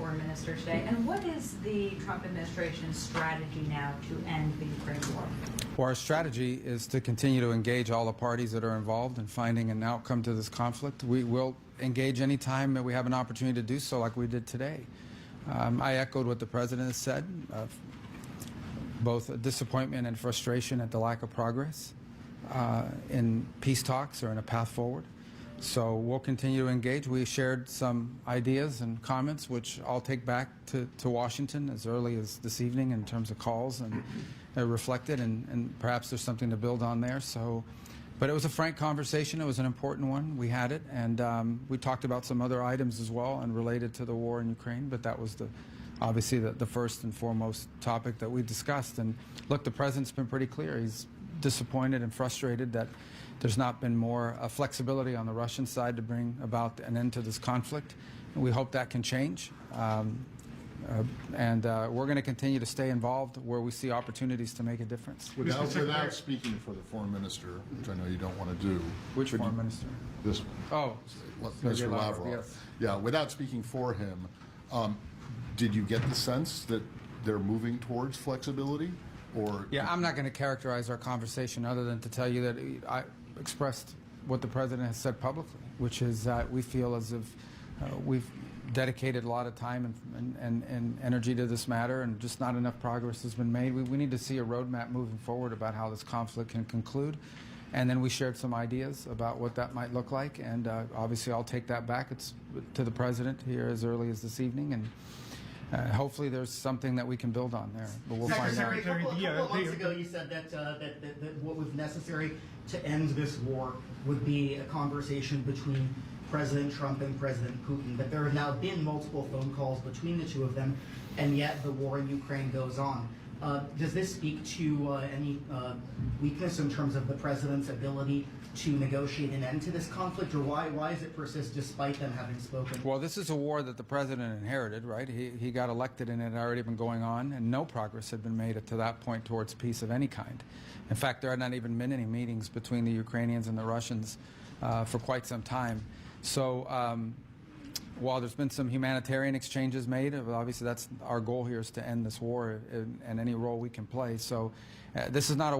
Foreign Minister today. And what is the Trump administration's strategy now to end the Ukraine war? Well, our strategy is to continue to engage all the parties that are involved in finding an outcome to this conflict. We will engage any time that we have an opportunity to do so, like we did today. I echoed what the President has said, both disappointment and frustration at the lack of progress in peace talks or in a path forward. So we'll continue to engage. We shared some ideas and comments, which I'll take back to Washington as early as this evening in terms of calls and reflected, and perhaps there's something to build on there. So, but it was a frank conversation. It was an important one. We had it, and we talked about some other items as well and related to the war in Ukraine, but that was obviously the first and foremost topic that we discussed. And look, the President's been pretty clear. He's disappointed and frustrated that there's not been more flexibility on the Russian side to bring about an end to this conflict. And we hope that can change. And we're going to continue to stay involved where we see opportunities to make a difference. Without speaking for the foreign minister, which I know you don't want to do. Which foreign minister? This one. Oh, Mr. Lavrov. Yes. Yeah, without speaking for him, did you get the sense that they're moving towards flexibility? Or yeah, I'm not going to characterize our conversation other than to tell you that I expressed what the President has said publicly, which is that we feel as if we've dedicated a lot of time and energy to this matter, and just not enough progress has been made. We need to see a roadmap moving forward about how this conflict can conclude. And then we shared some ideas about what that might look like, and obviously I'll take that back to the President here as early as this evening, and hopefully there's something that we can build on there, but we'll find out. Secretary, a couple of months ago you said that what was necessary to end this war would be a conversation between President Trump and President Putin, but there have now been multiple phone calls between the two of them, and yet the war in Ukraine goes on. Does this speak to any weakness in terms of the President's ability to negotiate an end to this conflict, or why does it persist despite them having spoken? Well, this is a war that the President inherited, right? He got elected and it had already been going on, and no progress had been made to that point towards peace of any kind. In fact, there had not even been any meetings between the Ukrainians and the Russians for quite some time. So while there's been some humanitarian exchanges made, obviously that's our goal here, is to end this war and any role we can play. So this is not a